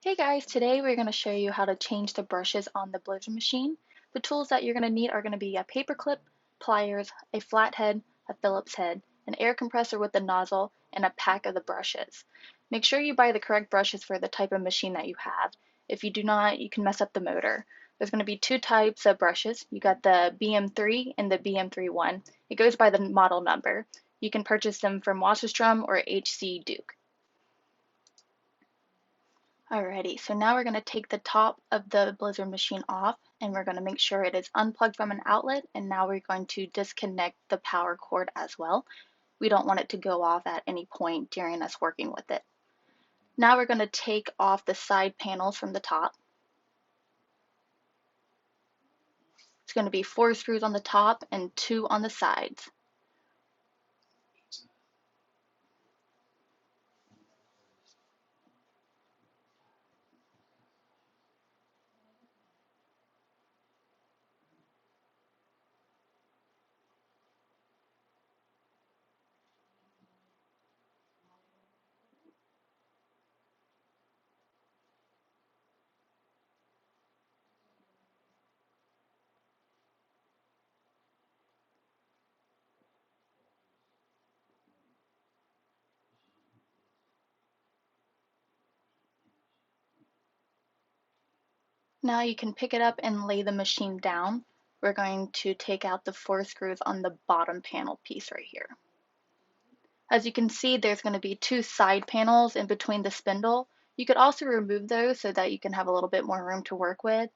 Hey guys, today we're going to show you how to change the brushes on the Blizzard machine. The tools that you're going to need are going to be a paper clip, pliers, a flathead, a Phillips head, an air compressor with a nozzle, and a pack of the brushes. Make sure you buy the correct brushes for the type of machine that you have. If you do not, you can mess up the motor. There's going to be two types of brushes. You got the BM3 and the BM31. It goes by the model number. You can purchase them from Wasserstrom or HC Duke. Alrighty, so now we're going to take the top of the Blizzard machine off and we're going to make sure it is unplugged from an outlet, and now we're going to disconnect the power cord as well. We don't want it to go off at any point during us working with it. Now we're going to take off the side panels from the top. It's going to be 4 screws on the top and 2 on the sides. Now you can pick it up and lay the machine down. We're going to take out the 4 screws on the bottom panel piece right here. As you can see, there's going to be 2 side panels in between the spindle. You could also remove those so that you can have a little bit more room to work with.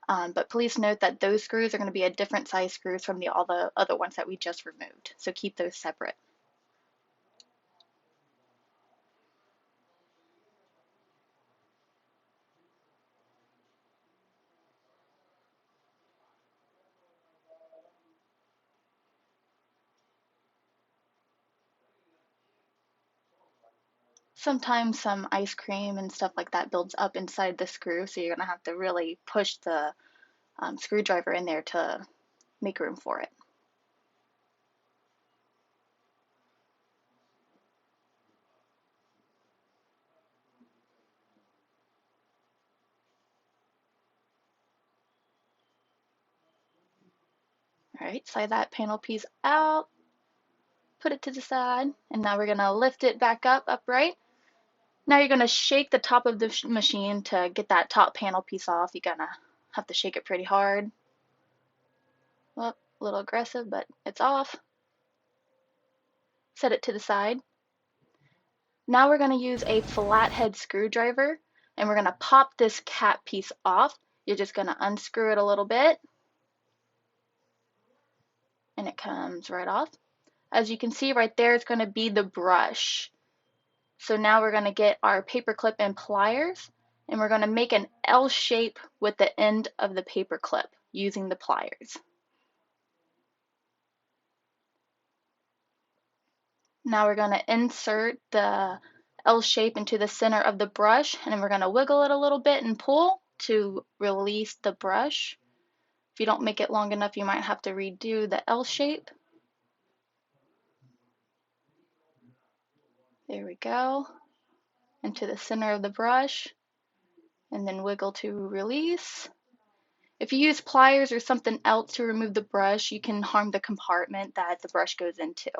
But please note that those screws are going to be a different size screws from all the other ones that we just removed. So keep those separate. Sometimes some ice cream and stuff like that builds up inside the screw, so you're going to have to really push the screwdriver in there to make room for it. All right, slide that panel piece out, put it to the side, and now we're going to lift it back up upright. Now you're going to shake the top of the machine to get that top panel piece off. You're going to have to shake it pretty hard. Well, a little aggressive, but it's off. Set it to the side. Now we're going to use a flathead screwdriver and we're going to pop this cap piece off. You're just going to unscrew it a little bit and it comes right off. As you can see right there, it's going to be the brush. So now we're going to get our paper clip and pliers and we're going to make an L shape with the end of the paper clip using the pliers. Now we're going to insert the L shape into the center of the brush and we're going to wiggle it a little bit and pull to release the brush. If you don't make it long enough, you might have to redo the L shape. There we go. Into the center of the brush and then wiggle to release. If you use pliers or something else to remove the brush, you can harm the compartment that the brush goes into.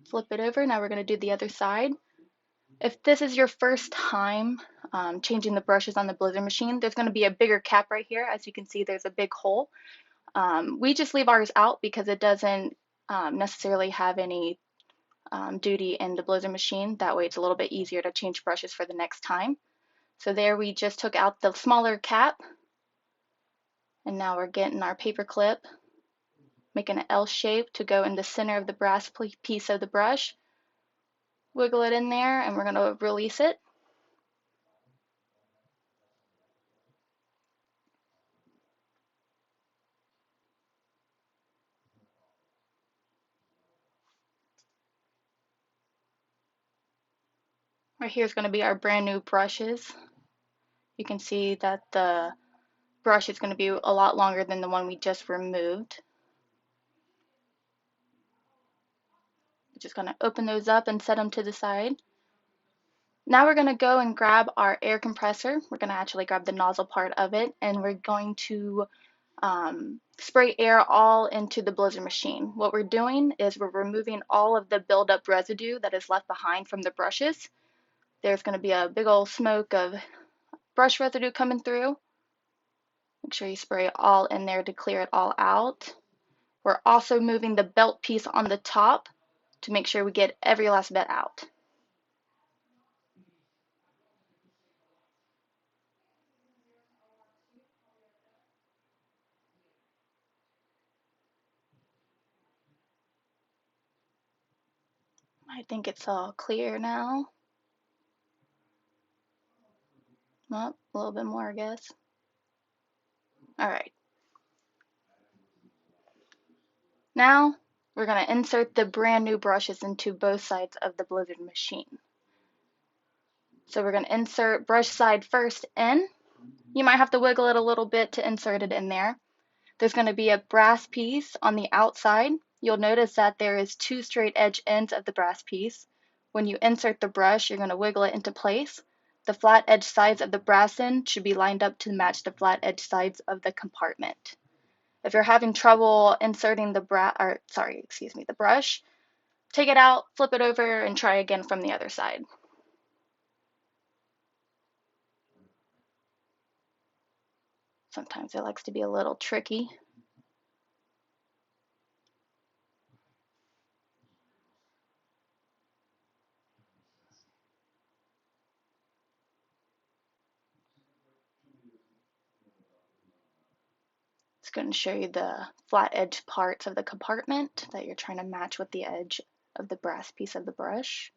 Flip it over. Now we're going to do the other side. If this is your first time changing the brushes on the Blizzard machine, there's going to be a bigger cap right here. As you can see, there's a big hole. We just leave ours out because it doesn't necessarily have any duty in the Blizzard machine. That way it's a little bit easier to change brushes for the next time. So there we just took out the smaller cap and now we're getting our paper clip, making an L shape to go in the center of the brass piece of the brush. Wiggle it in there and we're going to release it. Right here is going to be our brand new brushes. You can see that the brush is going to be a lot longer than the one we just removed. We're just going to open those up and set them to the side. Now we're going to go and grab our air compressor. We're going to actually grab the nozzle part of it, and we're going to spray air all into the Blizzard machine. What we're doing is we're removing all of the buildup residue that is left behind from the brushes. There's going to be a big old smoke of brush residue coming through. Make sure you spray it all in there to clear it all out. We're also moving the belt piece on the top to make sure we get every last bit out. I think it's all clear now. Well, a little bit more, I guess. All right. Now we're going to insert the brand new brushes into both sides of the Blizzard machine. So we're going to insert brush side first in. You might have to wiggle it a little bit to insert it in there. There's going to be a brass piece on the outside. You'll notice that there is 2 straight edge ends of the brass piece. When you insert the brush, you're going to wiggle it into place. The flat edge sides of the brass end should be lined up to match the flat edge sides of the compartment. If you're having trouble inserting the brush, take it out, flip it over, and try again from the other side. Sometimes it likes to be a little tricky. It's going to show you the flat edge parts of the compartment that you're trying to match with the edge of the brass piece of the brush.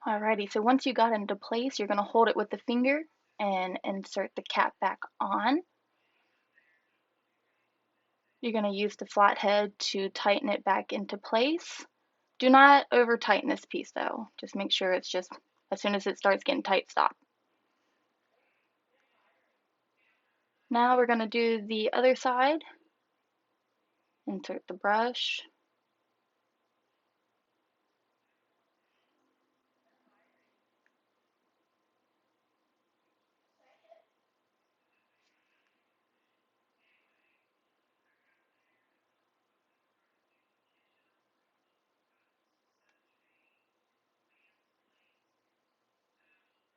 Alrighty, so once you got it into place, you're going to hold it with the finger and insert the cap back on. You're going to use the flathead to tighten it back into place. Do not over tighten this piece though. Just make sure it's just, as soon as it starts getting tight, stop. Now we're going to do the other side. Insert the brush.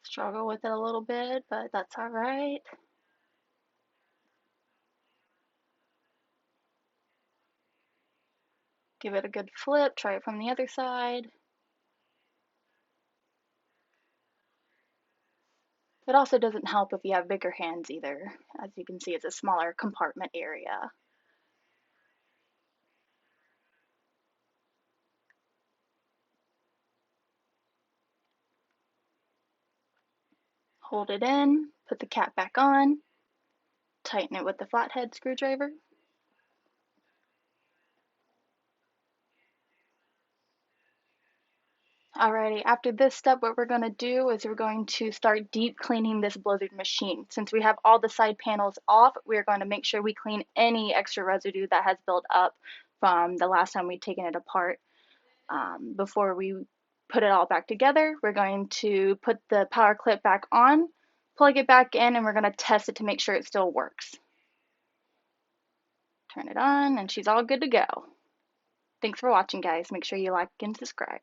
Struggle with it a little bit, but that's all right. Give it a good flip, try it from the other side. It also doesn't help if you have bigger hands either. As you can see, it's a smaller compartment area. Hold it in, put the cap back on, tighten it with the flathead screwdriver. Alrighty, after this step, what we're going to do is we're going to start deep cleaning this Blizzard machine. Since we have all the side panels off, we're going to make sure we clean any extra residue that has built up from the last time we've taken it apart. Before we put it all back together, we're going to put the power clip back on, plug it back in, and we're going to test it to make sure it still works. Turn it on, and she's all good to go. Thanks for watching, guys. Make sure you like and subscribe.